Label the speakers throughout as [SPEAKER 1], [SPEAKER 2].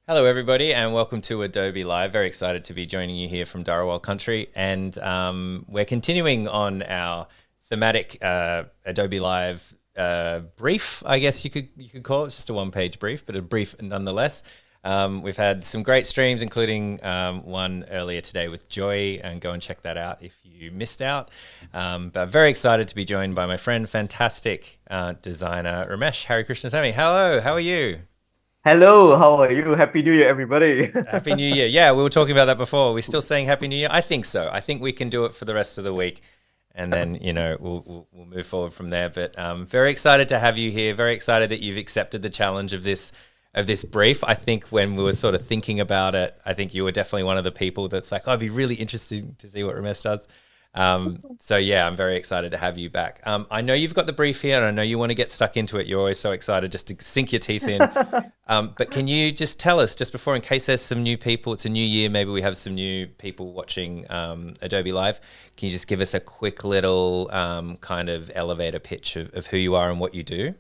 [SPEAKER 1] Hello, everybody, and welcome to Adobe Live. Very excited to be joining you here from Dharawal country, and we're continuing on our thematic Adobe Live brief. I guess you could call it. It's just a one-page brief, but a brief nonetheless. We've had some great streams, including one earlier today with Joy, and go and check that out if you missed out. But very excited to be joined by my friend, fantastic designer Ramesh Harikrishnasamy. Hello, how are you?
[SPEAKER 2] Hello, how are you? Happy New Year, everybody.
[SPEAKER 1] Happy New Year. Yeah, we were talking about that before. We're still saying Happy New Year? I think so. I think we can do it for the rest of the week. And then, we'll move forward from there. But very excited to have you here. Very excited that you've accepted the challenge of this brief. I think when we were sort of thinking about it, I think you were definitely one of the people that's like, oh, it'd be really interesting to see what Ramesh does. So yeah, I'm very excited to have you back. I know you've got the brief here, and I know you want to get stuck into it. You're always so excited just to sink your teeth in. But can you just tell us, just before, in case there's some new people, it's a new year, maybe we have some new people watching Adobe Live. Can you just give us a quick little kind of elevator pitch of who you are and what you do?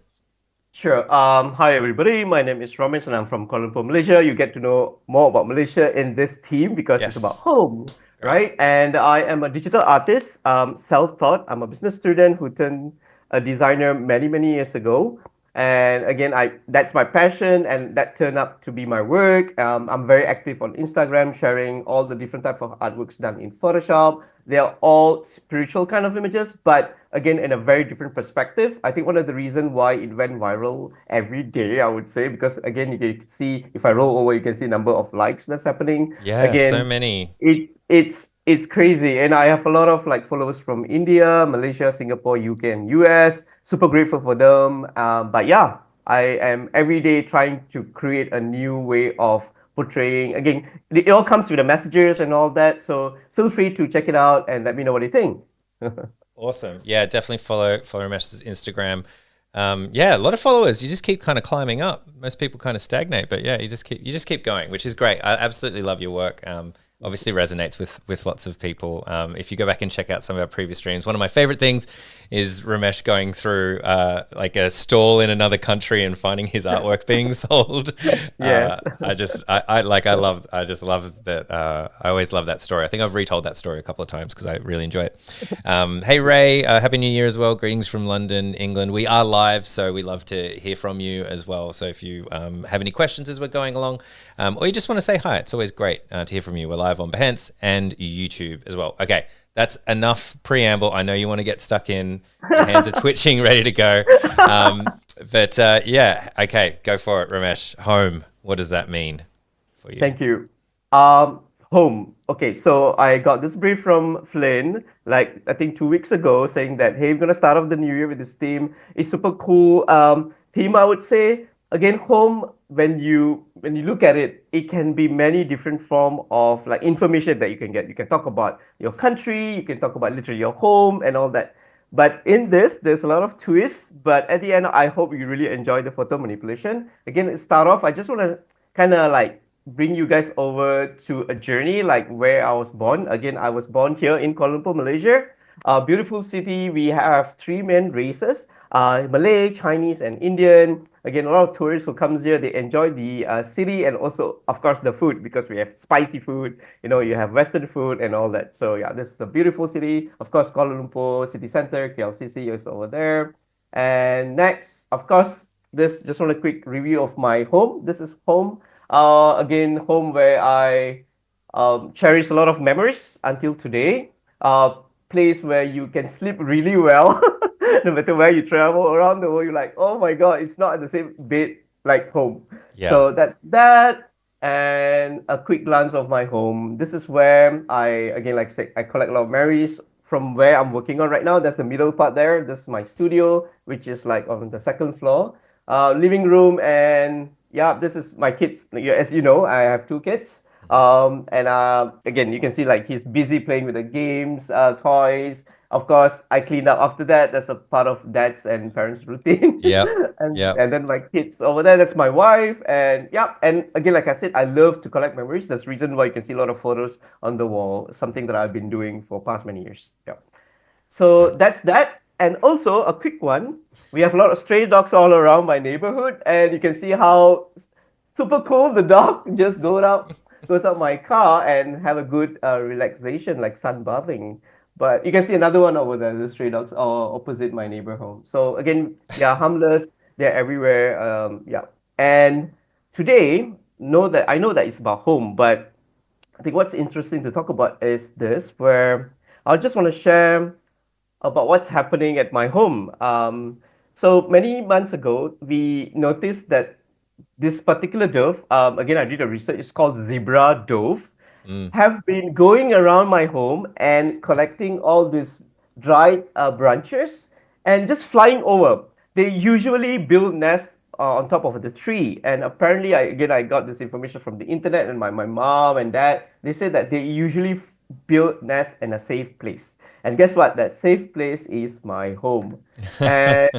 [SPEAKER 2] Sure. Hi, everybody. My name is Ramesh, and I'm from Kuala Lumpur, Malaysia. You get to know more about Malaysia in this team because it's about
[SPEAKER 1] Yes.
[SPEAKER 2] home,
[SPEAKER 1] Great.
[SPEAKER 2] right? And I am a digital artist, self-taught. I'm a business student who turned a designer many, many years ago. And again, I that's my passion, and that turned up to be my work. I'm very active on Instagram, sharing all the different type of artworks done in Photoshop. They are all spiritual kind of images, but again, in a very different perspective. I think one of the reasons why it went viral every day, I would say, because again, you can see if I roll over, you can see number of likes that's happening.
[SPEAKER 1] Yeah, so
[SPEAKER 2] Again,
[SPEAKER 1] many.
[SPEAKER 2] it's crazy, and I have a lot of like followers from India, Malaysia, Singapore, UK, and US. Super grateful for them. But yeah, I am every day trying to create a new way of portraying. Again, it all comes with the messages and all that. So feel free to check it out and let me know what you think.
[SPEAKER 1] Awesome. Yeah, definitely follow Ramesh's Instagram. Yeah, a lot of followers. You just keep kind of climbing up. Most people kind of stagnate, but yeah, you just keep going, which is great. I absolutely love your work. Obviously resonates with lots of people. If you go back and check out some of our previous streams, one of my favorite things is Ramesh going through like a stall in another country and finding his artwork being sold.
[SPEAKER 2] Yes.
[SPEAKER 1] I just love that. I always love that story. I think I've retold that story a couple of times because I really enjoy it. Hey Ray, Happy New Year as well. Greetings from London, England. We are live, so we love to hear from you as well. So if you have any questions as we're going along, or you just want to say hi, it's always great to hear from you. We're live on Behance and YouTube as well. Okay, that's enough preamble. I know you want to get stuck in. Your hands are twitching, ready to go. But yeah, okay, go for it, Ramesh. Home. What does that mean for you?
[SPEAKER 2] Thank you. Home. Okay, so I got this brief from Flynn, like I think 2 weeks ago, saying that hey, we're gonna start off the new year with this theme. It's super cool theme, I would say. Again, home. When you look at it, it can be many different form of like information that you can get. You can talk about your country. You can talk about literally your home and all that. But in this, there's a lot of twists. But at the end, I hope you really enjoy the photo manipulation. Again, start off. I just want to kind of like bring you guys over to a journey like where I was born. Again, I was born here in Kuala Lumpur, Malaysia. A beautiful city. We have three main races: Malay, Chinese, and Indian. Again, a lot of tourists who comes here, they enjoy the city and also, of course, the food because we have spicy food. You have Western food and all that. So yeah, this is a beautiful city. Of course, Kuala Lumpur city center, KLCC is over there. And next, of course, this just want a quick review of my home. This is home. Again, home where I cherish a lot of memories until today. Place where you can sleep really well, no matter where you travel around the world. You're like, oh my god, it's not at the same bed like home.
[SPEAKER 1] Yeah.
[SPEAKER 2] So that's that. And a quick glance of my home. This is where I again, like I said, I collect a lot of memories from where I'm working on right now. That's the middle part there. This is my studio, which is like on the second floor. Living room, and yeah, this is my kids. Yeah, as you know, I have two kids. And again, you can see like he's busy playing with the games, toys. Of course, I cleaned up after that. That's a part of dad's and parents' routine.
[SPEAKER 1] Yep.
[SPEAKER 2] and
[SPEAKER 1] Yep.
[SPEAKER 2] and then my kids over there. That's my wife. And yeah. And again, like I said, I love to collect memories. That's the reason why you can see a lot of photos on the wall. Something that I've been doing for past many years. Yeah. So
[SPEAKER 1] Great.
[SPEAKER 2] that's that. And also a quick one. We have a lot of stray dogs all around my neighborhood, and you can see how super cool. The dog just goes out my car and have a good relaxation, like sunbathing. But you can see another one over there, the stray dogs, opposite my neighbor home. So again, yeah, harmless. They're everywhere. Yeah. And today, I know that it's about home, but I think what's interesting to talk about is this, where I just want to share about what's happening at my home. So many months ago, we noticed that this particular dove, again, I did a research, it's called zebra dove,
[SPEAKER 1] Mm.
[SPEAKER 2] have been going around my home and collecting all these dried branches and just flying over. They usually build nests on top of the tree. And apparently, I got this information from the internet and my mom and dad. They said that they usually build nests in a safe place. And guess what? That safe place is my home. And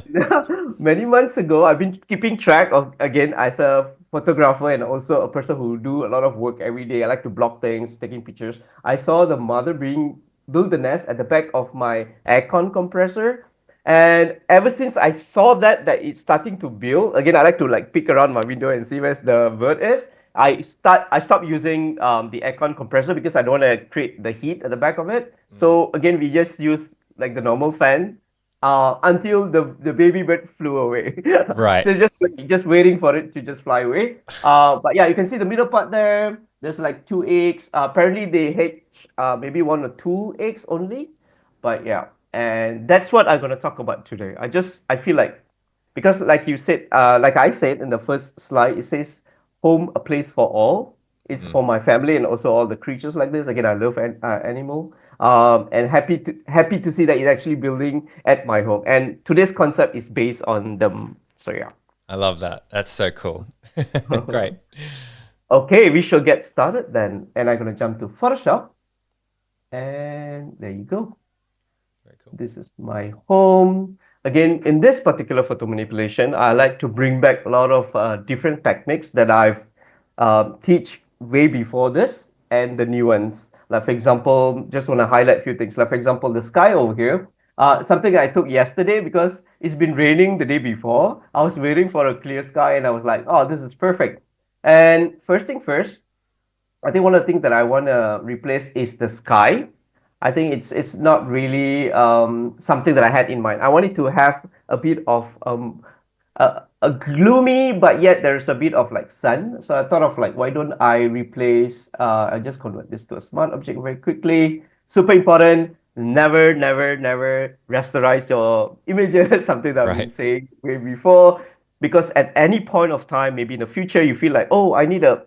[SPEAKER 2] many months ago, I've been keeping track of, again, as a photographer and also a person who do a lot of work every day. I like to block things, taking pictures. I saw the mother being build the nest at the back of my aircon compressor. And ever since I saw that it's starting to build, again, I like to like peek around my window and see where the bird is. I stopped using the aircon compressor because I don't want to create the heat at the back of it.
[SPEAKER 1] Mm.
[SPEAKER 2] So again, we just use like the normal fan until the baby bird flew away.
[SPEAKER 1] Right.
[SPEAKER 2] So just waiting for it to just fly away. But yeah, you can see the middle part there. There's like two eggs. Apparently they hatch maybe one or two eggs only. But yeah, and that's what I'm gonna talk about today. I feel like because like you said, like I said in the first slide, it says home a place for all. It's
[SPEAKER 1] Mm.
[SPEAKER 2] for my family and also all the creatures like this. Again, I love animal. And happy to see that it's actually building at my home. And today's concept is based on them. So yeah.
[SPEAKER 1] I love that. That's so cool. Great.
[SPEAKER 2] Okay, we shall get started then. And I'm gonna jump to Photoshop. And there you go.
[SPEAKER 1] Very cool.
[SPEAKER 2] This is my home. Again, in this particular photo manipulation, I like to bring back a lot of different techniques that I've teach way before this and the new ones. Like for example, just want to highlight a few things. Like for example, the sky over here, something I took yesterday because it's been raining the day before. I was waiting for a clear sky and I was like, oh, this is perfect. And first thing first, I think one of the things that I want to replace is the sky. I think it's not really something that I had in mind. I wanted to have a bit of a gloomy, but yet there's a bit of like sun. So I thought of like, why don't I replace? I just convert this to a smart object very quickly. Super important. Never rasterize your images. Something that I've been
[SPEAKER 1] Right.
[SPEAKER 2] saying way before. Because at any point of time, maybe in the future, you feel like, oh, I need a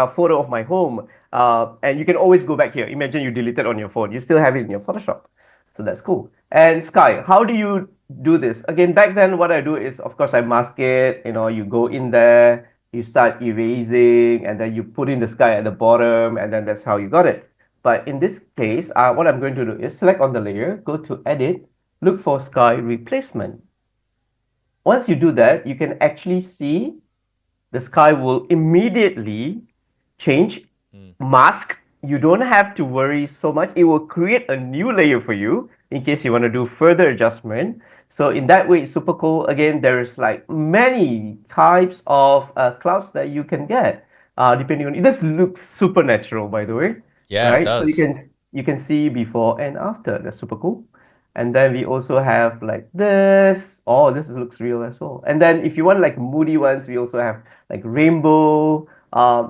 [SPEAKER 2] photo of my home. And you can always go back here. Imagine you deleted on your phone. You still have it in your Photoshop. So that's cool. And Sky, how do you do this? Again, back then, what I do is, of course, I mask it. You go in there, you start erasing, and then you put in the sky at the bottom, and then that's how you got it. But in this case, what I'm going to do is select on the layer, go to Edit, look for Sky Replacement. Once you do that, you can actually see the sky will immediately change,
[SPEAKER 1] Mm.
[SPEAKER 2] mask. You don't have to worry so much. It will create a new layer for you in case you want to do further adjustment. So in that way, it's super cool. Again, there's like many types of clouds that you can get, depending on. This looks super natural, by the way,
[SPEAKER 1] Yeah, it
[SPEAKER 2] right? So
[SPEAKER 1] does.
[SPEAKER 2] you can see before and after. That's super cool. And then we also have like this. Oh, this looks real as well. And then if you want like moody ones, we also have like rainbow.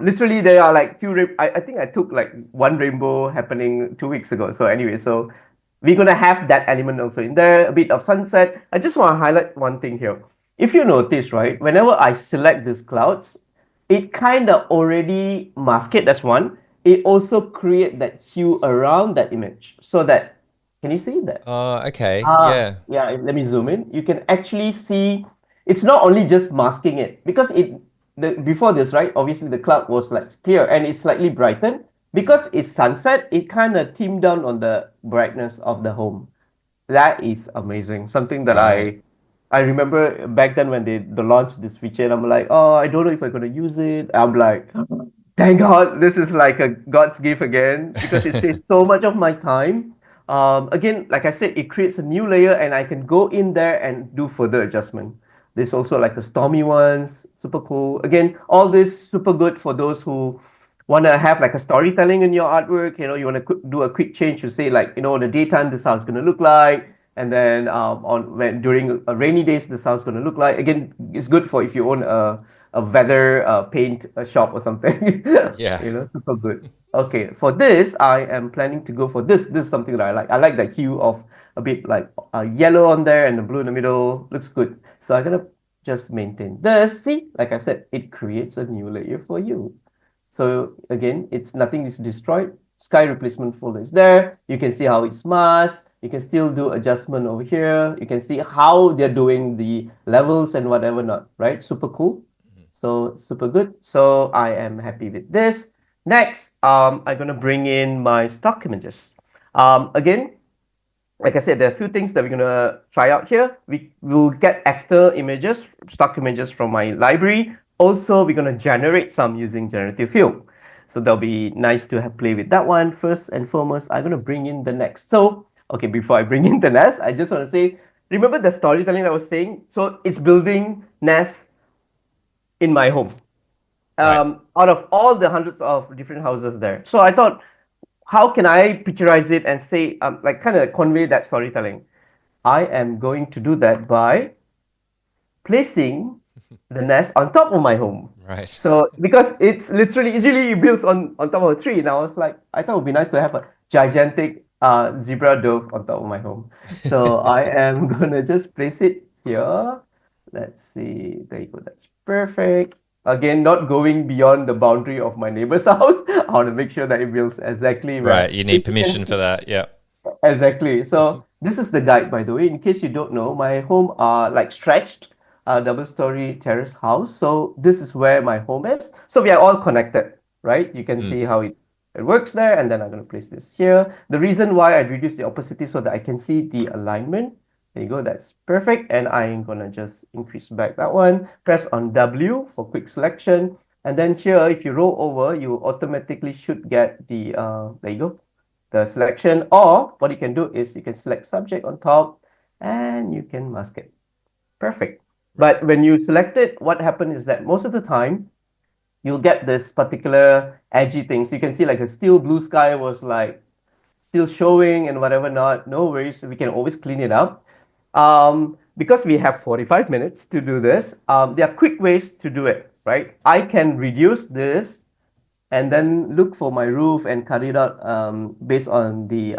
[SPEAKER 2] Literally, there are like I think I took like one rainbow happening 2 weeks ago. So anyway, so we're gonna have that element also in there. A bit of sunset. I just want to highlight one thing here. If you notice, right, whenever I select these clouds, it kind of already mask it. That's one. It also create that hue around that image so that can you see that?
[SPEAKER 1] Oh, okay. Yeah.
[SPEAKER 2] Yeah, let me zoom in. You can actually see it's not only just masking it because before this, right? Obviously the cloud was like clear and it's slightly brightened.
[SPEAKER 1] Mm.
[SPEAKER 2] Because it's sunset, it kind of dimmed down on the brightness of the home. That is amazing. Something that
[SPEAKER 1] Right.
[SPEAKER 2] I remember back then when they launched this feature, and I'm like, oh, I don't know if I'm gonna use it. I'm like, thank God, this is like a God's gift again because it saves so much of my time. Again, like I said, it creates a new layer, and I can go in there and do further adjustment. There's also like the stormy ones, super cool. Again, all this super good for those who want to have like a storytelling in your artwork. You want to do a quick change to say like, on the daytime, this is how it's going to look like. And then on when during a rainy days, this is how it's going to look like. Again, it's good for if you own a weather paint shop or something.
[SPEAKER 1] Yeah.
[SPEAKER 2] Super good. Okay, for this, I am planning to go for this. This is something that I like. I like the hue of a bit like yellow on there and the blue in the middle. Looks good. So I'm gonna just maintain this. See, like I said, it creates a new layer for you. So again, it's nothing is destroyed. Sky replacement folder is there. You can see how it's masked. You can still do adjustment over here. You can see how they're doing the levels and whatever not, right? Super cool. So super good. So I am happy with this. Next, I'm gonna bring in my stock images. Again, like I said, there are a few things that we're gonna try out here. We will get external images, stock images from my library. Also, we're gonna generate some using generative fill. So that'll be nice to have play with that one. First and foremost, I'm gonna bring in the next. So, okay, before I bring in the nest, I just wanna say, remember the storytelling that I was saying? So it's building nests in my home.
[SPEAKER 1] Right.
[SPEAKER 2] Out of all the hundreds of different houses there. So I thought, how can I picturize it and say, like kind of convey that storytelling? I am going to do that by placing the nest on top of my home.
[SPEAKER 1] Right.
[SPEAKER 2] So because it's literally usually it builds on top of a tree, and I was like, I thought it would be nice to have a gigantic zebra dove on top of my home. So I am gonna just place it here. Let's see. There you go. That's perfect. Again, not going beyond the boundary of my neighbor's house. I want to make sure that it builds exactly
[SPEAKER 1] Right.
[SPEAKER 2] where.
[SPEAKER 1] You need permission for that. Yeah.
[SPEAKER 2] Exactly. So this is the guide, by the way. In case you don't know, my home are like stretched, double-story terrace house. So this is where my home is. So we are all connected, right? You can see how it works there. And then I'm going to place this here. The reason why I reduced the opacity so that I can see the alignment. There you go. That's perfect. And I'm going to just increase back that one. Press on W for quick selection. And then here, if you roll over, you automatically should get the, there you go, the selection. Or what you can do is you can select subject on top and you can mask it. Perfect. But when you select it, what happens is that most of the time you'll get this particular edgy thing. So you can see like a still blue sky was like still showing and whatever not. No worries, we can always clean it up. Because we have 45 minutes to do this, there are quick ways to do it, right? I can reduce this and then look for my roof and cut it out based on the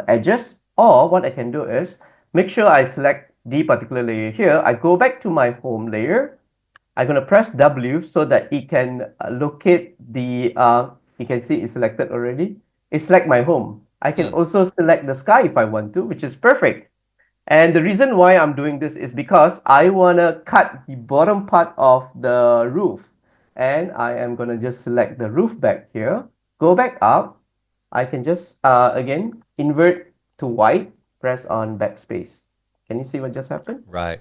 [SPEAKER 2] edges. Or what I can do is make sure I select the particular layer here. I go back to my home layer. I'm going to press W so that it can locate the, you can see it's selected already. It select my home. I can also select the sky if I want to, which is perfect. And the reason why I'm doing this is because I want to cut the bottom part of the roof. And I am going to just select the roof back here. Go back up. I can just, again, invert to white. Press on backspace. Can you see what just happened?
[SPEAKER 1] Right.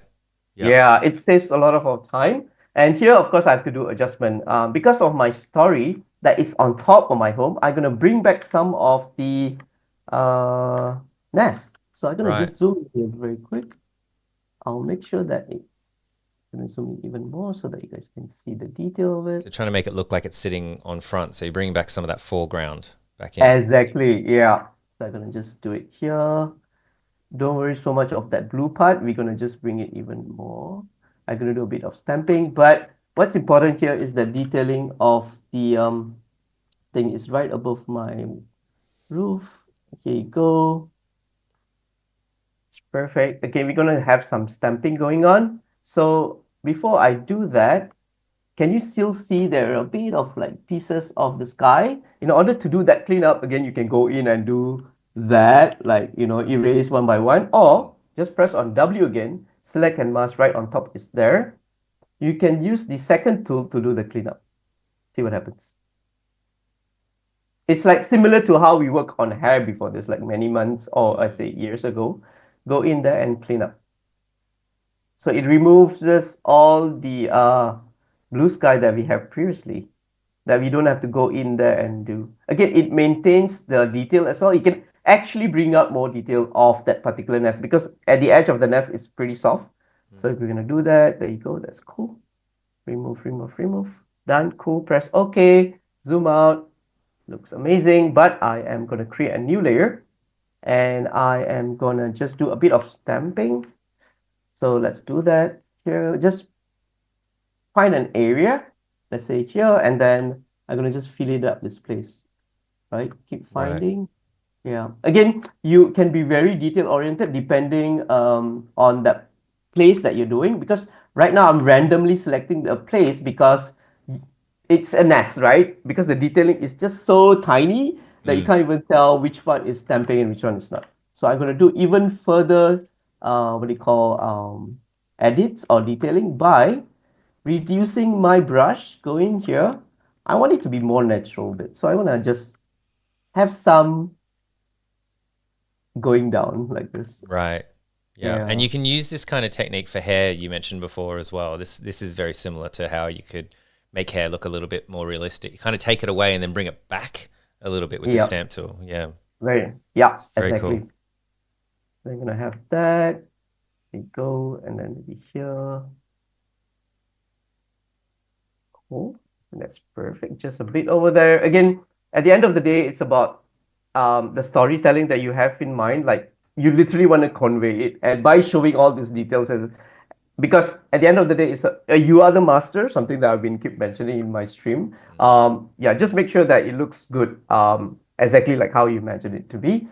[SPEAKER 1] Yep.
[SPEAKER 2] Yeah, it saves a lot of our time. And here, of course, I have to do adjustment. Because of my story that is on top of my home, I'm going to bring back some of the nest. So I'm going to just zoom in here very quick. I'll make sure that I'm going to zoom in even more so that you guys can see the detail of it.
[SPEAKER 1] So trying to make it look like it's sitting on front. So you're bringing back some of that foreground back in.
[SPEAKER 2] Exactly, yeah. So I'm going to just do it here. Don't worry so much of that blue part. We're going to just bring it even more. I'm going to do a bit of stamping. But what's important here is the detailing of the thing is right above my roof. Here you go. It's perfect. Okay, we're going to have some stamping going on. So before I do that, can you still see there are a bit of like pieces of the sky? In order to do that cleanup, again, you can go in and do that, like, erase one by one, or just press on W again, select and mask right on top is there. You can use the second tool to do the cleanup. See what happens. It's like similar to how we work on hair before this, like many months or I say years ago. Go in there and clean up. So it removes just all the blue sky that we have previously, that we don't have to go in there and do. Again, it maintains the detail as well. You can actually bring out more detail of that particular nest because at the edge of the nest is pretty soft. So if we're gonna do that, there you go, that's cool. Remove, remove, remove. Done, cool, press OK, zoom out, looks amazing, but I am gonna create a new layer and I am gonna just do a bit of stamping. So let's do that here. Just find an area, let's say here, and then I'm gonna just fill it up this place, right? Keep
[SPEAKER 1] Right.
[SPEAKER 2] finding. Yeah. Again, you can be very detail oriented depending on the place that you're doing because right now I'm randomly selecting the place because it's a nest, right? Because the detailing is just so tiny that you
[SPEAKER 1] Mm.
[SPEAKER 2] can't even tell which one is stamping and which one is not. So I'm going to do even further, what do you call, edits or detailing by reducing my brush, go in here. I want it to be more natural bit. So I want to just have some going down like this.
[SPEAKER 1] Right. Yeah. And
[SPEAKER 2] Yeah.
[SPEAKER 1] you can use this kind of technique for hair you mentioned before as well. This is very similar to how you could make hair look a little bit more realistic. You kind of take it away and then bring it back a little bit with the
[SPEAKER 2] Yeah.
[SPEAKER 1] stamp tool. Yeah.
[SPEAKER 2] Very, yeah,
[SPEAKER 1] It's very
[SPEAKER 2] exactly.
[SPEAKER 1] cool.
[SPEAKER 2] So I'm gonna have that. We go and then maybe here. Cool. And that's perfect. Just a bit over there. Again, at the end of the day, it's about the storytelling that you have in mind. Like you literally want to convey it, and by showing all these details, as because at the end of the day, it's you are the master. Something that I've been keep mentioning in my stream. Yeah, just make sure that it looks good. Exactly like how you imagine it to be.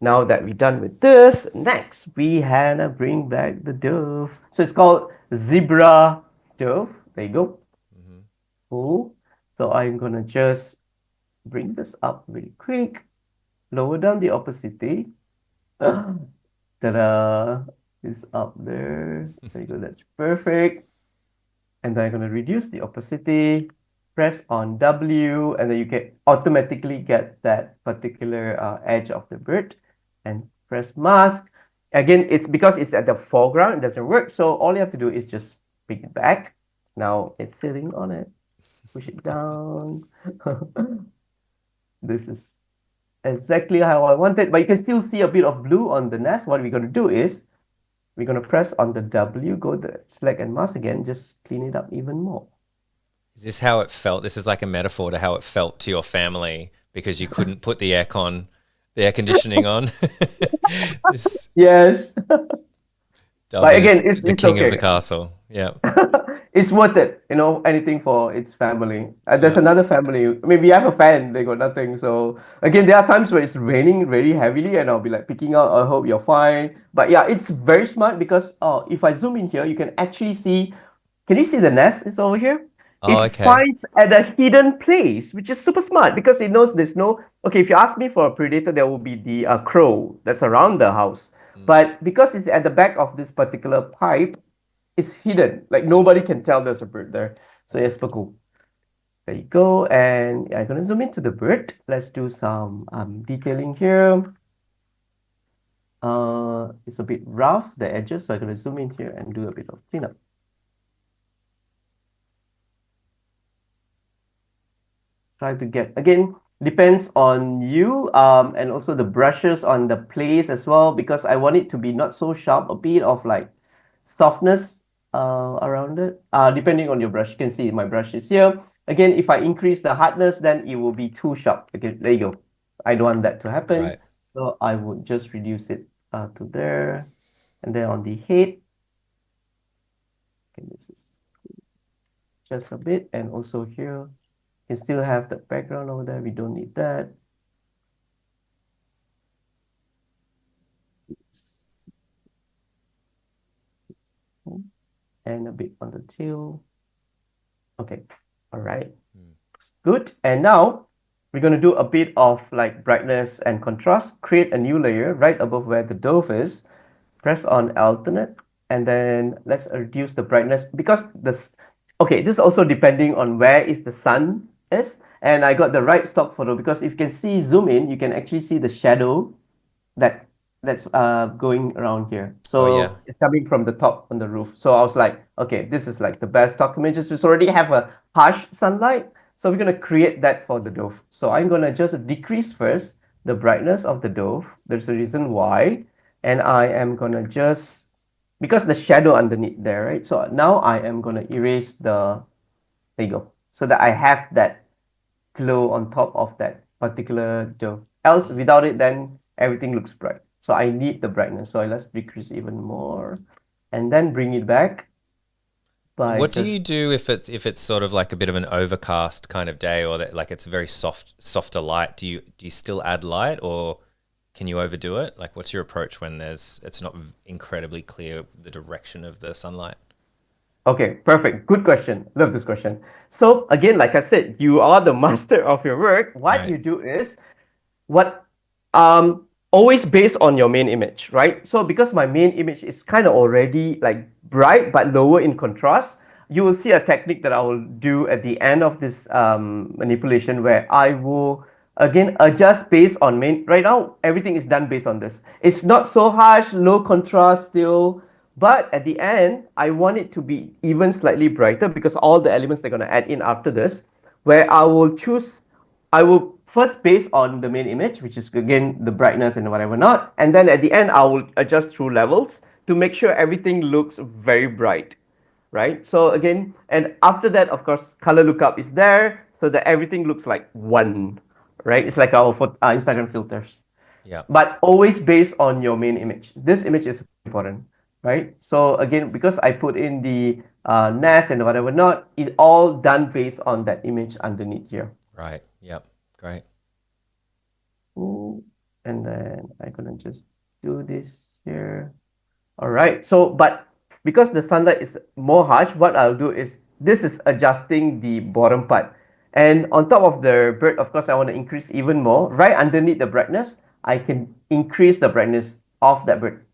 [SPEAKER 2] Now that we're done with this, next we had to bring back the dove. So it's called zebra dove. There you go.
[SPEAKER 1] Hmm.
[SPEAKER 2] Cool. So I'm gonna just bring this up really quick, lower down the opacity. Ta-da! It's up there. There you go. That's perfect. And then I'm gonna reduce the opacity. Press on W, and then you can automatically get that particular edge of the bird. And press mask. Again, it's because it's at the foreground. It doesn't work. So all you have to do is just bring it back. Now it's sitting on it. Push it down. This is exactly how I want it, but you can still see a bit of blue on the nest. What we're going to do is we're going to press on the W, go the select and mask again, just clean it up even more.
[SPEAKER 1] Is this how it felt? This is like a metaphor to how it felt to your family because you couldn't put the air conditioning on. This
[SPEAKER 2] Yes.
[SPEAKER 1] dove
[SPEAKER 2] But
[SPEAKER 1] is
[SPEAKER 2] again,
[SPEAKER 1] the
[SPEAKER 2] it's
[SPEAKER 1] king of the
[SPEAKER 2] okay.
[SPEAKER 1] castle. Yeah.
[SPEAKER 2] It's worth it, anything for its family. There's
[SPEAKER 1] Yeah.
[SPEAKER 2] another family. I mean, we have a fan, they got nothing. So again, there are times where it's raining very heavily, and I'll be like picking out. I hope you're fine. But yeah, it's very smart because if I zoom in here, you can actually see. Can you see the nest is over here?
[SPEAKER 1] Oh,
[SPEAKER 2] It
[SPEAKER 1] okay.
[SPEAKER 2] finds at a hidden place, which is super smart because it knows there's no. Okay, if you ask me for a predator, there will be the crow that's around the house.
[SPEAKER 1] Mm.
[SPEAKER 2] But because it's at the back of this particular pipe, it's hidden. Like nobody can tell there's a bird there. So yes, super cool. There you go. And I'm gonna zoom into the bird. Let's do some detailing here. It's a bit rough, the edges, so I'm gonna zoom in here and do a bit of cleanup. Try to get, again, depends on you and also the brushes on the place as well, because I want it to be not so sharp, a bit of like softness around it. Depending on your brush, you can see my brush is here. Again, if I increase the hardness, then it will be too sharp. Okay, there you go. I don't want that to happen.
[SPEAKER 1] Right.
[SPEAKER 2] So I would just reduce it to there. And then on the head, okay, this is just a bit. And also here, you still have the background over there. We don't need that. And a bit on the tail. Okay, all right.
[SPEAKER 1] Mm.
[SPEAKER 2] Good. And now we're going to do a bit of like brightness and contrast. Create a new layer right above where the dove is. Press on alternate. And then let's reduce the brightness because this, okay, this is also depending on where is the sun is. And I got the right stock photo because if you can see, zoom in, you can actually see the shadow that that's going around here.
[SPEAKER 1] Oh, yeah.
[SPEAKER 2] So it's coming from the top on the roof. So I was like, okay, this is like the best stock images. We already have a harsh sunlight. So we're gonna create that for the dove. So I'm gonna just decrease first the brightness of the dove. There's a reason why. And I am gonna just because the shadow underneath there, right? So now I am going to erase there you go, so that I have that glow on top of that particular dove. Else,
[SPEAKER 1] Mm.
[SPEAKER 2] without it, then everything looks bright. So I need the brightness. So let's decrease even more and then bring it back
[SPEAKER 1] So
[SPEAKER 2] by
[SPEAKER 1] what do
[SPEAKER 2] just
[SPEAKER 1] you do if it's sort of like a bit of an overcast kind of day, or that like it's a very softer light? Do you still add light, or can you overdo it? Like, what's your approach when it's not incredibly clear the direction of the sunlight?
[SPEAKER 2] Okay, perfect. Good question. Love this question. So again, like I said, you are the master of your work. What
[SPEAKER 1] Right.
[SPEAKER 2] you do is what always based on your main image, right? So because my main image is kind of already like bright but lower in contrast, you will see a technique that I will do at the end of this manipulation where I will again adjust based on main. Right now everything is done based on this. It's not so harsh, low contrast still, but at the end I want it to be even slightly brighter because all the elements they're going to add in after this, where I will first base on the main image, which is again the brightness and whatever not, and then at the end I will adjust through levels to make sure everything looks very bright, right? So again, and after that, of course, color lookup is there so that everything looks like one, right? It's like our Instagram filters,
[SPEAKER 1] Yeah.
[SPEAKER 2] but always based on your main image. This image is important, right? So again, because I put in the nest and whatever not, it all done based on that image underneath here.
[SPEAKER 1] Right. Yep. Great.
[SPEAKER 2] Ooh, and then I'm gonna just do this here. All right. So, but because the sunlight is more harsh, what I'll do is this is adjusting the bottom part. And on top of the bird, of course, I want to increase even more. Right underneath the brightness, I can increase the brightness of that bird.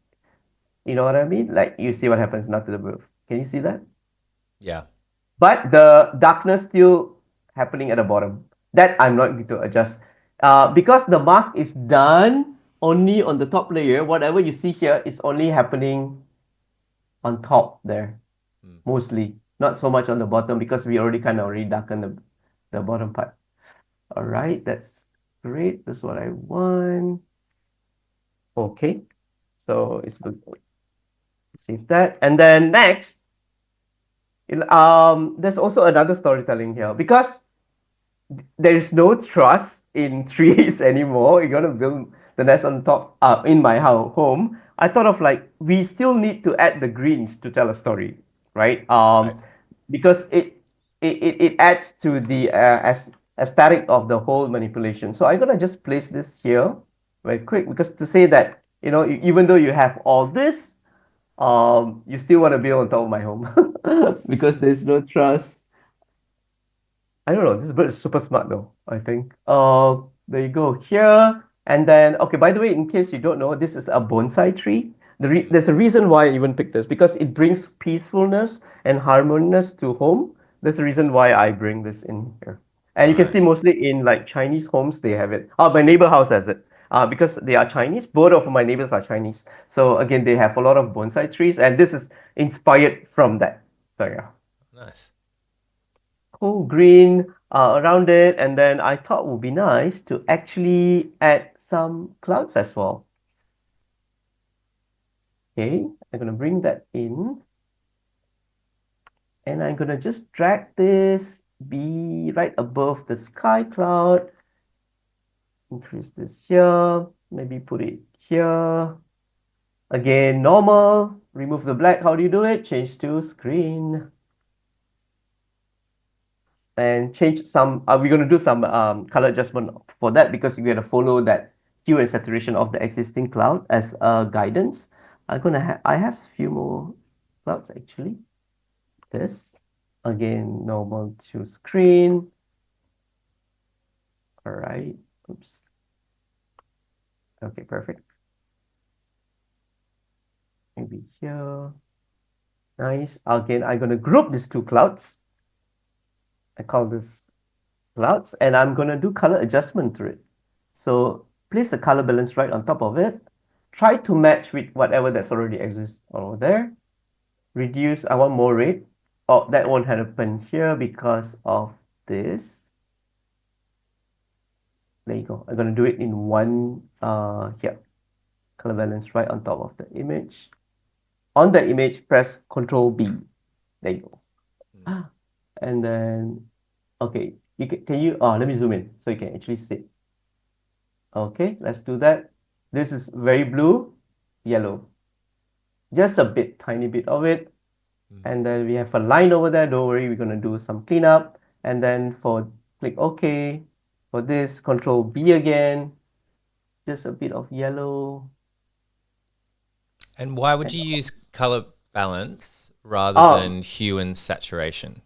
[SPEAKER 2] You know what I mean? Like you see what happens now to the bird. Can you see that?
[SPEAKER 1] Yeah.
[SPEAKER 2] But the darkness still happening at the bottom. That I'm not going to adjust. Because the mask is done only on the top layer, whatever you see here is only happening on top there,
[SPEAKER 1] Mm.
[SPEAKER 2] mostly. Not so much on the bottom because we already kind of already darkened the bottom part. All right, that's great. That's what I want. Okay, so it's good. Save that. And then next, there's also another storytelling here because there is no trust in trees anymore. You're gonna build the nest on top in my home. I thought of like we still need to add the greens to tell a story, right?
[SPEAKER 1] Right.
[SPEAKER 2] Because it adds to the aesthetic of the whole manipulation. So I'm gonna just place this here very quick because to say that even though you have all this, you still want to build on top of my home because there's no trust. I don't know. This bird is super smart though, I think. There you go here. And then, okay, by the way, in case you don't know, this is a bonsai tree. There's a reason why I even picked this because it brings peacefulness and harmonious to home. That's the reason why I bring this in here. And you can
[SPEAKER 1] Right.
[SPEAKER 2] see mostly in like Chinese homes, they have it. Oh, my neighbor house has it. Because they are Chinese. Both of my neighbors are Chinese. So again, they have a lot of bonsai trees, and this is inspired from that. So yeah,
[SPEAKER 1] Nice.
[SPEAKER 2] cool green around it, and then I thought would be nice to actually add some clouds as well. Okay, I'm gonna bring that in, and I'm gonna just drag this be right above the sky cloud. Increase this here, maybe put it here. Again, normal. Remove the black. How do you do it? Change to screen. And change some, we're going to do some color adjustment for that because we're going to follow that hue and saturation of the existing cloud as a guidance. I have a few more clouds actually. This, again, normal to screen. All right, oops. Okay, perfect. Maybe here. Nice. Again, I'm going to group these two clouds. I call this clouds, and I'm going to do color adjustment to it. So place the color balance right on top of it. Try to match with whatever that's already exists over there. Reduce, I want more red. Oh, that won't happen here because of this. There you go. I'm going to do it in one here. Color balance right on top of the image. on the image, press Control B. There you go. And then, okay, can you, let me zoom in so you can actually see. Okay, let's do that. This is very blue, yellow. Just a bit, tiny bit of it. And then we have a line over there. Don't worry, we're going to do some cleanup. And then click OK. For this, Control B again. Just a bit of yellow.
[SPEAKER 1] And why would you use color balance rather than hue and saturation?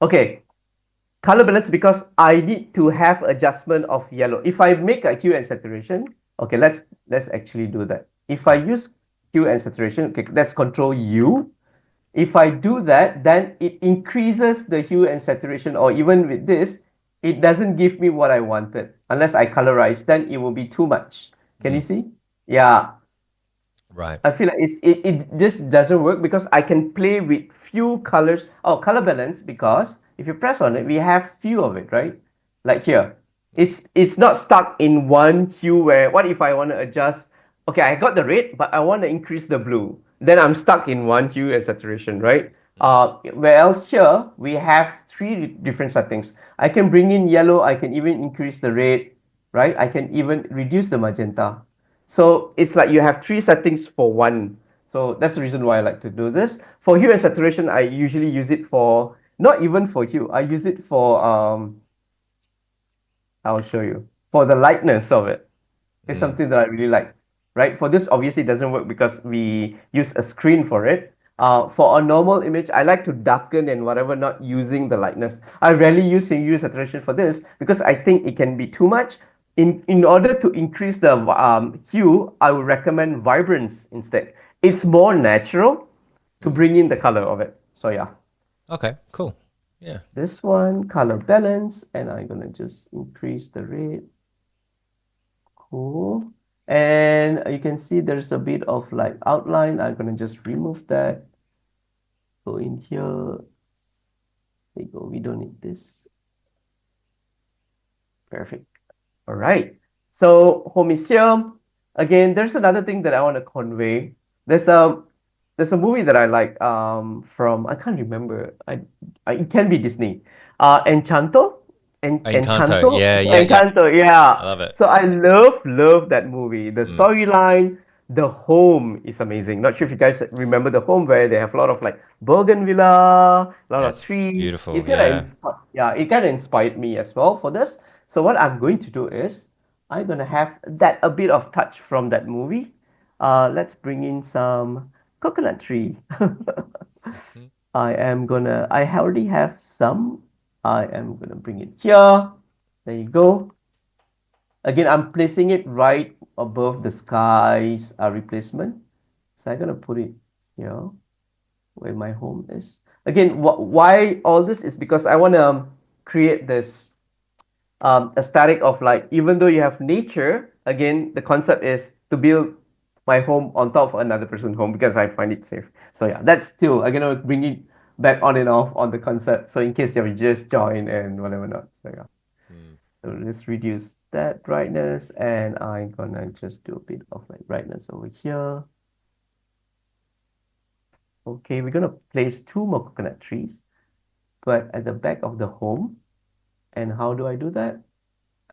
[SPEAKER 2] Okay, color balance because I need to have adjustment of yellow. If I make a hue and saturation, okay, let's actually do that. If I use hue and saturation, okay, let's Control U. If I do that, then it increases the hue and saturation, or even with this, it doesn't give me what I wanted. Unless I colorize, then it will be too much. Can you see? Yeah.
[SPEAKER 1] Right.
[SPEAKER 2] I feel like it just doesn't work because I can play with few colors. Oh, color balance, because if you press on it, we have few of it, right? Like here. It's not stuck in one hue where, what if I want to adjust? Okay, I got the red, but I want to increase the blue. Then I'm stuck in one hue and saturation, right? Where else here, we have three different settings. I can bring in yellow, I can even increase the red, right? I can even reduce the magenta. So it's like you have three settings for one. So that's the reason why I like to do this. For hue and saturation, I usually use it for, not even for hue, I use it for, I'll show you, for the lightness of it. It's something that I really like, right? For this, obviously, it doesn't work because we use a screen for it. For a normal image, I like to darken and whatever, not using the lightness. I rarely use hue saturation for this because I think it can be too much. In order to increase the hue, I would recommend vibrance instead. It's more natural to bring in the color of it. So yeah.
[SPEAKER 1] Okay, cool. Yeah.
[SPEAKER 2] This one, color balance, and I'm gonna just increase the red. Cool. And you can see there's a bit of like outline. I'm gonna just remove that. Go in here. There you go. We don't need this. Perfect. All right. So home is here. Again, there's another thing that I want to convey. There's a movie that I like from, I can't remember. It can be Disney. Encanto.
[SPEAKER 1] Encanto. Yeah.
[SPEAKER 2] Encanto, yeah.
[SPEAKER 1] I love it.
[SPEAKER 2] So I love that movie. The storyline, the home is amazing. Not sure if you guys remember the home where they have a lot of like bougainvillea, a lot of trees.
[SPEAKER 1] Beautiful.
[SPEAKER 2] It kind of inspired me as well for this. So what I'm going to do is I'm gonna have that a bit of touch from that movie. Let's bring in some coconut tree. I already have some. I am gonna bring it here. There you go. Again, I'm placing it right above the sky's replacement. So I'm gonna put it here where my home is. Again, why all this is because I want to create this aesthetic of like, even though you have nature, again, the concept is to build my home on top of another person's home because I find it safe. So yeah, that's still, I'm gonna bring it back on and off on the concept. So in case you have just joined and whatever not. So yeah. So let's reduce that brightness and I'm gonna just do a bit of like brightness over here. Okay, we're gonna place two more coconut trees, but at the back of the home. And how do I do that?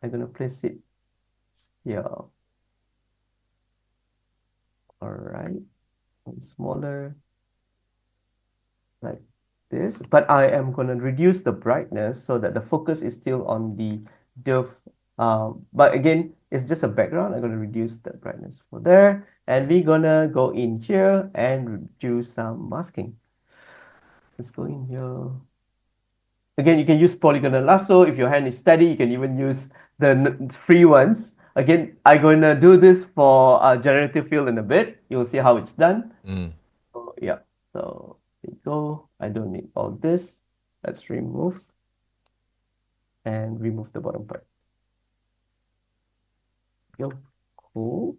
[SPEAKER 2] I'm gonna place it here. All right, and smaller like this, but I am gonna reduce the brightness so that the focus is still on the dove. But again, it's just a background. I'm gonna reduce the brightness for there, and we're gonna go in here and do some masking. Let's go in here. Again, you can use polygonal lasso. If your hand is steady, you can even use the free ones. Again, I'm going to do this for generative fill in a bit. You'll see how it's done. So, yeah, so there you go. I don't need all this. Let's remove and remove the bottom part. Go. Cool.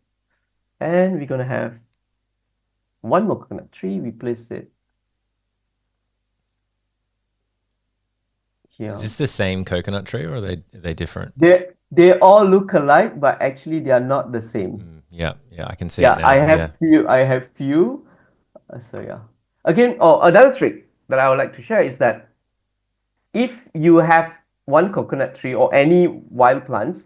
[SPEAKER 2] And we're going to have one more coconut tree. We place it here.
[SPEAKER 1] Is this the same coconut tree or are they different?
[SPEAKER 2] They all look alike, but actually they are not the same.
[SPEAKER 1] Yeah, I can see it now.
[SPEAKER 2] I have few. So yeah. Again, oh, another trick that I would like to share is that if you have one coconut tree or any wild plants,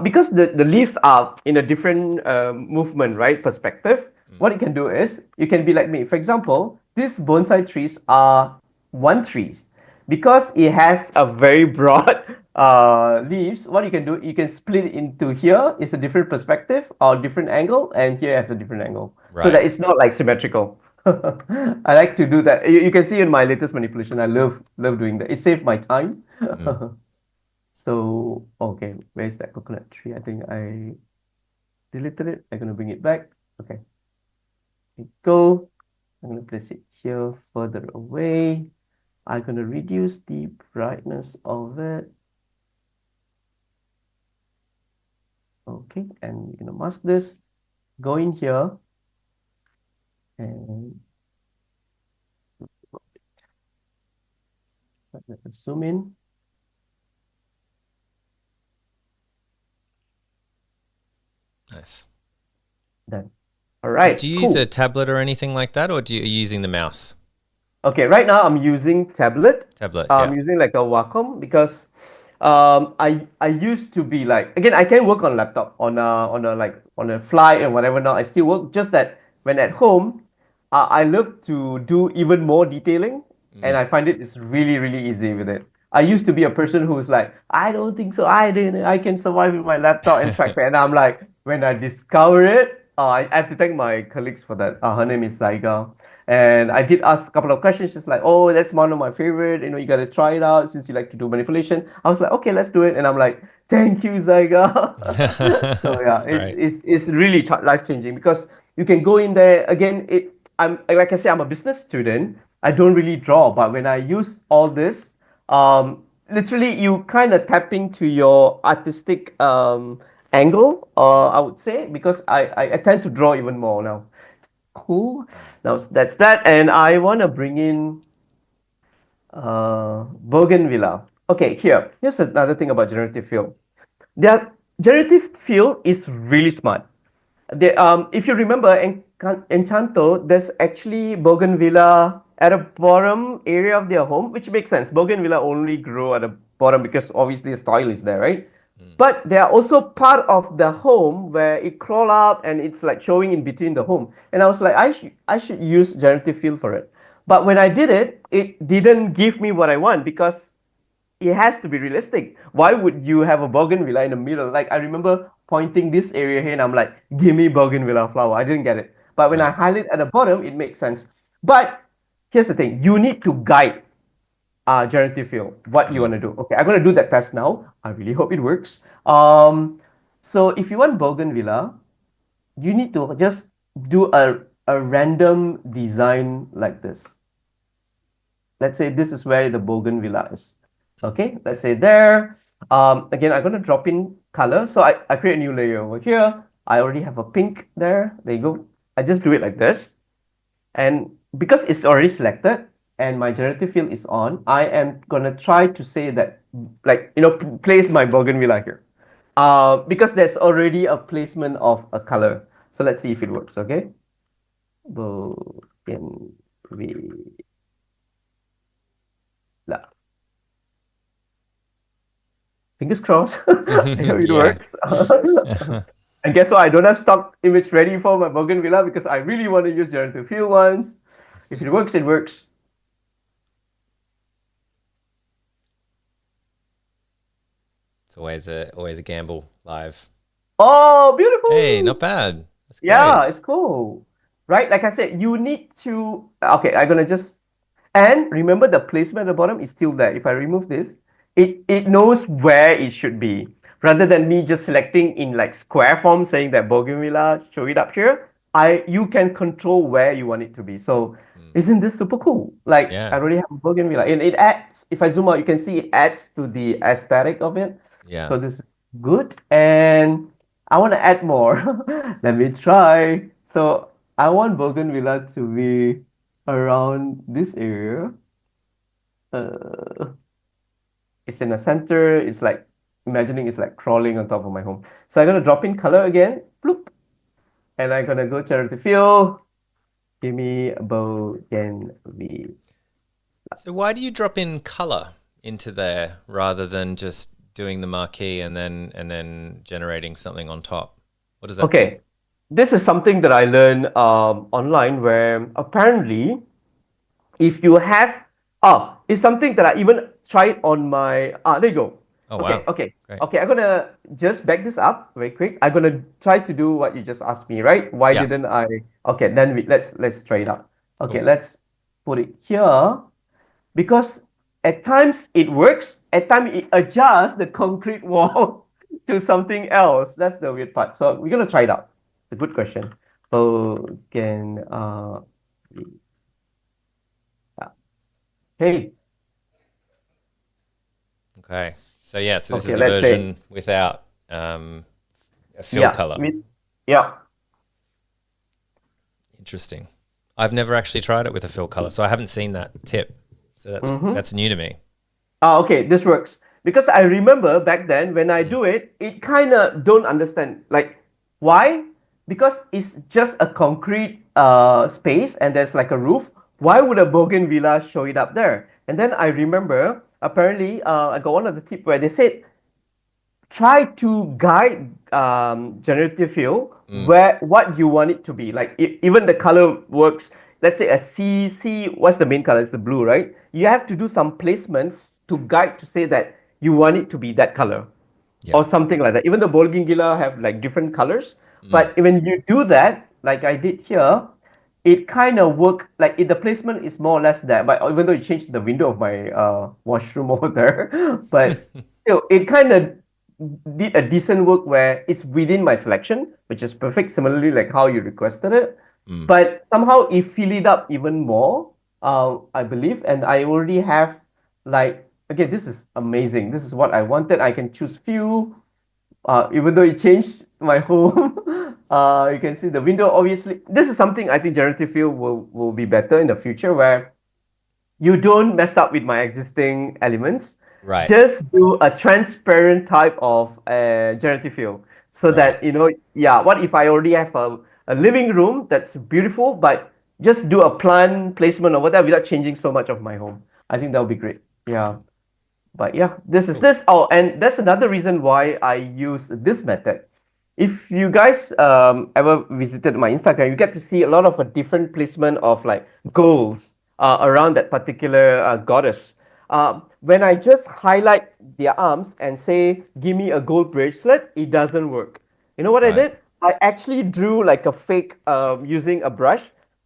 [SPEAKER 2] because the leaves are in a different movement, right, perspective, what you can do is you can be like me. For example, these bonsai trees are one trees. Because it has a very broad leaves, what you can do, you can split it into here is a different perspective or different angle, and here you have a different angle. So
[SPEAKER 1] Right.
[SPEAKER 2] that it's not like symmetrical. I like to do that. You can see in my latest manipulation, I love doing that. It saved my time.
[SPEAKER 1] Mm.
[SPEAKER 2] So, okay, where's that coconut tree? I think I deleted it. I'm gonna bring it back. Okay, here we go. I'm gonna place it here further away. I'm gonna reduce the brightness of it. Okay, and we're gonna mask this. Go in here and let's zoom in.
[SPEAKER 1] Nice.
[SPEAKER 2] Done. All
[SPEAKER 1] Do
[SPEAKER 2] right,
[SPEAKER 1] you use a
[SPEAKER 2] cool.
[SPEAKER 1] tablet or anything like that, or are you using the mouse?
[SPEAKER 2] Okay, right now I'm using tablet.
[SPEAKER 1] Tablet,
[SPEAKER 2] I'm
[SPEAKER 1] yeah.
[SPEAKER 2] using like a Wacom because I used to be like, again, I can work on laptop on a like on a flight and whatever. Now I still work, just that when at home, I love to do even more detailing, and
[SPEAKER 1] Mm.
[SPEAKER 2] I find it's really easy with it. I used to be a person who's like, I don't think so. I can survive with my laptop and trackpad. And I'm like, when I discover it, I have to thank my colleagues for that. Her name is Saiga. And I did ask a couple of questions. She's like, "Oh, that's one of my favorite. You know, you got to try it out since you like to do manipulation." I was like, "Okay, let's do it." And I'm like, "Thank you, Zyga." So yeah,
[SPEAKER 1] That's great.
[SPEAKER 2] it's really life changing because you can go in there again. I'm like I say, I'm a business student. I don't really draw, but when I use all this, literally you kind of tap into your artistic angle, I would say, because I tend to draw even more now. Cool. Now that's that, and I want to bring in Bougainvillea. Okay, here's another thing about generative fill. Their generative fill is really smart. If you remember Enchanto, there's actually bougainvillea at the bottom area of their home, which makes sense. Bougainvillea only grow at the bottom because obviously the soil is there, right?
[SPEAKER 1] Mm.
[SPEAKER 2] But they are also part of the home where it crawl up and it's like showing in between the home. And I was like, I should use generative fill for it. But when I did it, it didn't give me what I want because it has to be realistic. Why would you have a bougainvillea in the middle? Like I remember pointing this area here and I'm like, give me bougainvillea flower. I didn't get it. But when I
[SPEAKER 1] Right.
[SPEAKER 2] highlight at the bottom, it makes sense. But here's the thing, you need to guide generative fill what you
[SPEAKER 1] Mm.
[SPEAKER 2] want to do. Okay, I'm going to do that test now. I really hope it works. So if you want bougainvillea, you need to just do a random design like this. Let's say this is where the bougainvillea is. Okay, let's say there. Again, I'm going to drop in color. So I create a new layer over here. I already have a pink there. There you go. I just do it like this. And because it's already selected and my generative field is on, I am going to try to say that, like, place my bougainvillea here. Because there's already a placement of a color. So let's see if it works, okay? Bougainvillea. Fingers crossed. I hope it
[SPEAKER 1] Yeah.
[SPEAKER 2] works. And guess what? I don't have stock image ready for my bougainvillea because I really want to use generative field ones. If it works, it works.
[SPEAKER 1] It's always a gamble live.
[SPEAKER 2] Oh,
[SPEAKER 1] Hey, not
[SPEAKER 2] beautiful.
[SPEAKER 1] bad. That's great.
[SPEAKER 2] Yeah, it's cool. Right? Like I said, you need to. Okay, I'm gonna just. And remember, the placement at the bottom is still there. If I remove this, it knows where it should be. Rather than me just selecting in like square form, saying that bougainvillea, show it up here. You can control where you want it to be. So
[SPEAKER 1] Mm.
[SPEAKER 2] isn't this super cool? Like I
[SPEAKER 1] Yeah.
[SPEAKER 2] already have a bougainvillea, and it adds. If I zoom out, you can see it adds to the aesthetic of it.
[SPEAKER 1] Yeah.
[SPEAKER 2] So this is good, and I want to add more. Let me try. So I want bougainvillea to be around this area. Uh, it's in the center. It's like imagining it's like crawling on top of my home. So I'm gonna drop in color again. Bloop. And I'm gonna go charity fill. Give me bougainvillea.
[SPEAKER 1] So why do you drop in color into there rather than just doing the marquee and then generating something on top? What does that do?
[SPEAKER 2] Okay, this is something that I learned online where apparently if you have it's something that I even tried on my there you go.
[SPEAKER 1] Oh
[SPEAKER 2] Okay,
[SPEAKER 1] wow.
[SPEAKER 2] okay,
[SPEAKER 1] Great.
[SPEAKER 2] okay. I'm gonna just back this up very quick. I'm gonna try to do what you just asked me, right? Why
[SPEAKER 1] Yeah.
[SPEAKER 2] didn't I? Okay, then let's try it out. Okay,
[SPEAKER 1] Cool.
[SPEAKER 2] let's put it here because at times it works, at times it adjusts the concrete wall to something else. That's the weird part. So we're gonna try it out. It's a good question. So can hey,
[SPEAKER 1] Okay. So yeah, so this is
[SPEAKER 2] okay,
[SPEAKER 1] the
[SPEAKER 2] let's say
[SPEAKER 1] version without a fill
[SPEAKER 2] yeah,
[SPEAKER 1] color.
[SPEAKER 2] yeah.
[SPEAKER 1] Interesting. I've never actually tried it with a fill color, so I haven't seen that tip. So
[SPEAKER 2] Mm-hmm.
[SPEAKER 1] that's new to me.
[SPEAKER 2] Okay, this works. Because I remember back then when I
[SPEAKER 1] Mm.
[SPEAKER 2] do it, it kind of don't understand. Like, why? Because it's just a concrete space and there's like a roof. Why would a bougainvillea show it up there? And then I remember, apparently, I got one of the tip where they said try to guide generative fill
[SPEAKER 1] Mm.
[SPEAKER 2] where what you want it to be. Like even the color works. Let's say a C. What's the main color? It's the blue, right? You have to do some placement to guide to say that you want it to be that color
[SPEAKER 1] Yeah.
[SPEAKER 2] or something like that. Even the Bolgingila have like different colors,
[SPEAKER 1] Mm.
[SPEAKER 2] but when you do that, like I did here, it kind of work like the placement is more or less that. But even though you changed the window of my washroom over there, but still, it kind of did a decent work where it's within my selection, which is perfect. Similarly, like how you requested it,
[SPEAKER 1] Mm.
[SPEAKER 2] but somehow it fill it up even more. I believe, and I already have like okay, this is amazing. This is what I wanted. I can choose few. Even though it changed my home, you can see the window. Obviously, this is something I think generative fill will be better in the future, where you don't mess up with my existing elements.
[SPEAKER 1] Right.
[SPEAKER 2] Just do a transparent type of generative fill, so
[SPEAKER 1] Right.
[SPEAKER 2] that yeah. What if I already have a living room that's beautiful, but just do a plant placement over there without changing so much of my home? I think that would be great. Yeah. But yeah, this is
[SPEAKER 1] Cool.
[SPEAKER 2] this. Oh, and that's another reason why I use this method. If you guys ever visited my Instagram, you get to see a lot of a different placement of like goals around that particular goddess. When I just highlight their arms and say, "Give me a gold bracelet," it doesn't work. You know what I
[SPEAKER 1] Right.
[SPEAKER 2] did? I actually drew like a fake using a brush,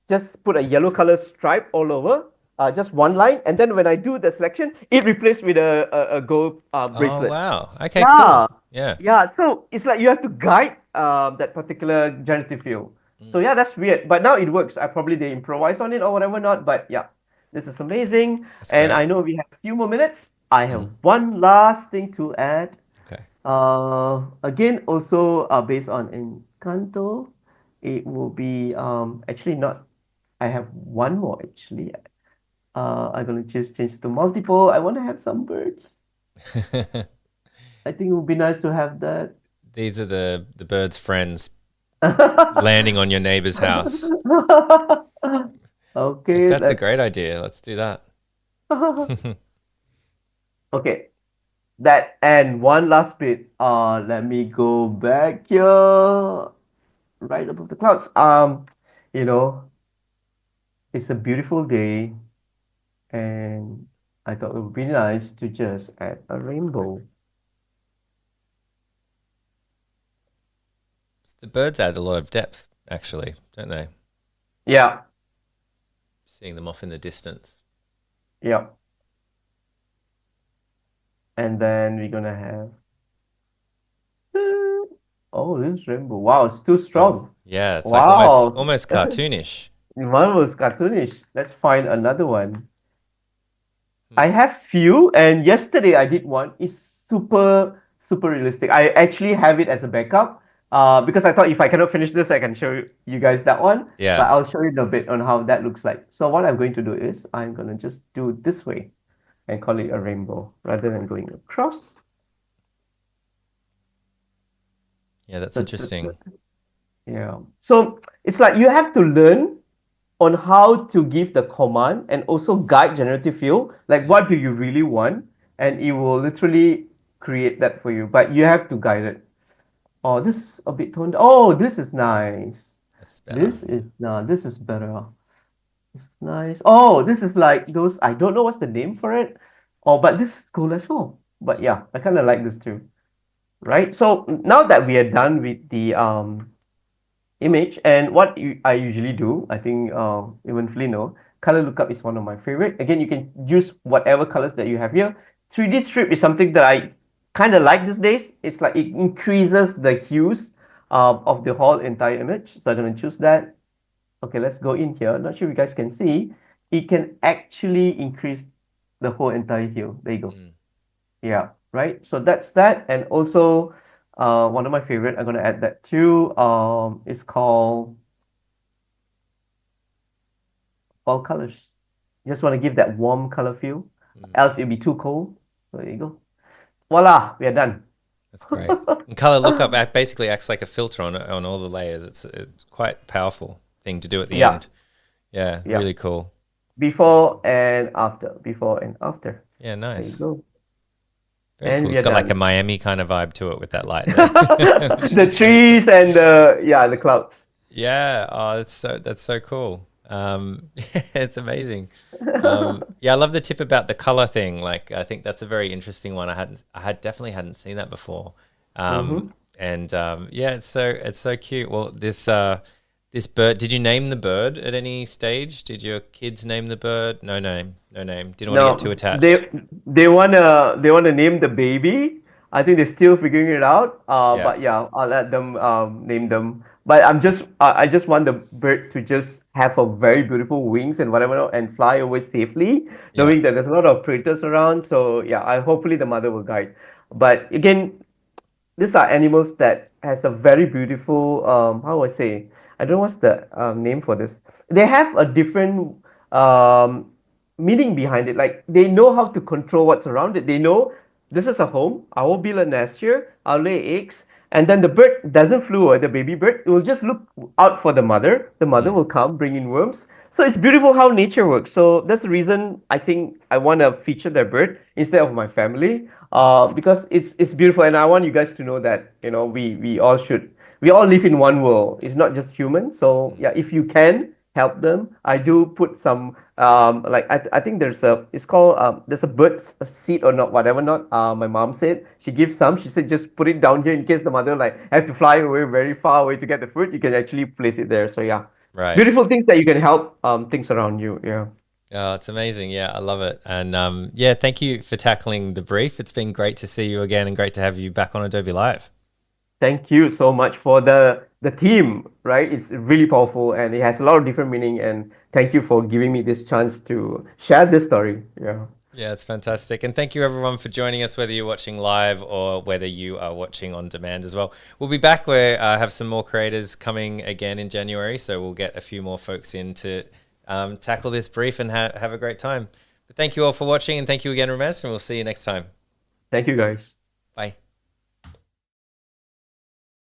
[SPEAKER 2] just put a yellow color stripe all over, just one line, and then when I do the selection, it replaced with a gold
[SPEAKER 1] Oh
[SPEAKER 2] bracelet.
[SPEAKER 1] wow. Okay,
[SPEAKER 2] Yeah,
[SPEAKER 1] cool. Yeah.
[SPEAKER 2] yeah. So it's like you have to guide that particular generative field. So
[SPEAKER 1] Mm.
[SPEAKER 2] yeah, that's weird. But now it works. I probably they improvise on it or whatever not. But yeah, this is amazing.
[SPEAKER 1] That's
[SPEAKER 2] And
[SPEAKER 1] great.
[SPEAKER 2] I know we have a few more minutes. I have
[SPEAKER 1] Mm.
[SPEAKER 2] one last thing to add.
[SPEAKER 1] Okay.
[SPEAKER 2] Again, also based on Encanto, it will be actually not. I have one more actually. I'm gonna just change it to multiple. I want to have some birds. I think it would be nice to have that.
[SPEAKER 1] These are the bird's friends landing on your neighbor's house. Like
[SPEAKER 2] Okay,
[SPEAKER 1] that's a
[SPEAKER 2] let's.
[SPEAKER 1] great idea. Let's do that.
[SPEAKER 2] Okay, that and one last bit. Let me go back here, right above the clouds. You know, it's a beautiful day, and I thought it would be nice to just add a rainbow.
[SPEAKER 1] The birds add a lot of depth, actually, don't they?
[SPEAKER 2] Yeah,
[SPEAKER 1] Seeing them off in the distance.
[SPEAKER 2] yeah, and then we're gonna have. Oh, this rainbow! Wow, it's too
[SPEAKER 1] Oh,
[SPEAKER 2] strong.
[SPEAKER 1] yeah, it's like
[SPEAKER 2] Wow.
[SPEAKER 1] almost cartoonish.
[SPEAKER 2] One was cartoonish. Let's find another one.
[SPEAKER 1] Hmm.
[SPEAKER 2] I have few, and yesterday I did one. It's super realistic. I actually have it as a backup. Because I thought if I cannot finish this, I can show you guys that one.
[SPEAKER 1] Yeah.
[SPEAKER 2] But I'll show you a bit on how that looks like. So what I'm going to do is I'm gonna just do it this way and call it a rainbow rather than going across.
[SPEAKER 1] Yeah, that's
[SPEAKER 2] Da, da, da.
[SPEAKER 1] interesting.
[SPEAKER 2] Yeah. So it's like you have to learn on how to give the command and also guide generative fill. Like, what do you really want? And it will literally create that for you. But you have to guide it. Oh, this is a bit toned. Oh, this is nice.
[SPEAKER 1] That's better.
[SPEAKER 2] This is better. Nice. Oh, this is like those. I don't know what's the name for it. Oh, but this is cool as well. But yeah, I kind of like this too. Right. So now that we are done with the image, and what I usually do, I think even Flynn know, color lookup is one of my favorite. Again, you can use whatever colors that you have here. 3D strip is something that I kind of like these days. It's like it increases the hues of the whole entire image. So I'm gonna choose that. Okay, let's go in here. Not sure if you guys can see. It can actually increase the whole entire hue. There you go. Yeah, right. So that's that. And also, one of my favorite, I'm gonna add that too. It's called fall colors. Just want to give that warm color feel. Else it'll be too cold. So there you go. Voila, we are done.
[SPEAKER 1] That's great. And color lookup basically acts like a filter on all the layers. It's quite powerful thing to do at the end. Yeah, really cool.
[SPEAKER 2] Before and after. Before and after.
[SPEAKER 1] Yeah, nice.
[SPEAKER 2] There you go.
[SPEAKER 1] Very cool. It's got like a Miami kind of vibe to it with that light.
[SPEAKER 2] The trees and the clouds.
[SPEAKER 1] Yeah. Oh, that's so cool. It's amazing. Yeah, I love the tip about the color thing. Like, I think that's a very interesting one. I definitely hadn't seen that before. And yeah, it's so cute. Well, this bird, did you name the bird at any stage? Did your kids name the bird? No name. Didn't want to get too attached.
[SPEAKER 2] They wanna name the baby. I think they're still figuring it out. But yeah, I'll let them name them. But I just want the bird to just have a very beautiful wings and whatever and fly away safely, knowing that there's a lot of predators around. So yeah, hopefully the mother will guide. But again, these are animals that has a very beautiful how do I say? I don't know what's the name for this. They have a different meaning behind it. Like they know how to control what's around it. They know this is a home. I will build a nest here. I'll lay eggs. And then the bird doesn't flew away, the baby bird. It will just look out for the mother. The mother will come, bring in worms. So it's beautiful how nature works. So that's the reason I think I want to feature that bird instead of my family. Because it's beautiful. And I want you guys to know that, we all live in one world. It's not just human. So yeah, if you can help them, I do put some I think it's called there's a bird seed or not whatever not. My mom said she gives some. She said just put it down here in case the mother have to fly away very far away to get the food. You can actually place it there. So yeah,
[SPEAKER 1] right.
[SPEAKER 2] Beautiful things that you can help things around you. Yeah.
[SPEAKER 1] Oh, it's amazing. Yeah, I love it. And yeah, thank you for tackling the brief. It's been great to see you again and great to have you back on Adobe Live.
[SPEAKER 2] Thank you so much for the theme, right? It's really powerful and it has a lot of different meaning. And thank you for giving me this chance to share this story. Yeah.
[SPEAKER 1] Yeah, it's fantastic. And thank you everyone for joining us, whether you're watching live or whether you are watching on demand as well. We'll be back where I have some more creators coming again in January. So we'll get a few more folks in to tackle this brief and have a great time. But thank you all for watching and thank you again, Ramesh, and we'll see you next time.
[SPEAKER 2] Thank you guys.
[SPEAKER 1] Bye.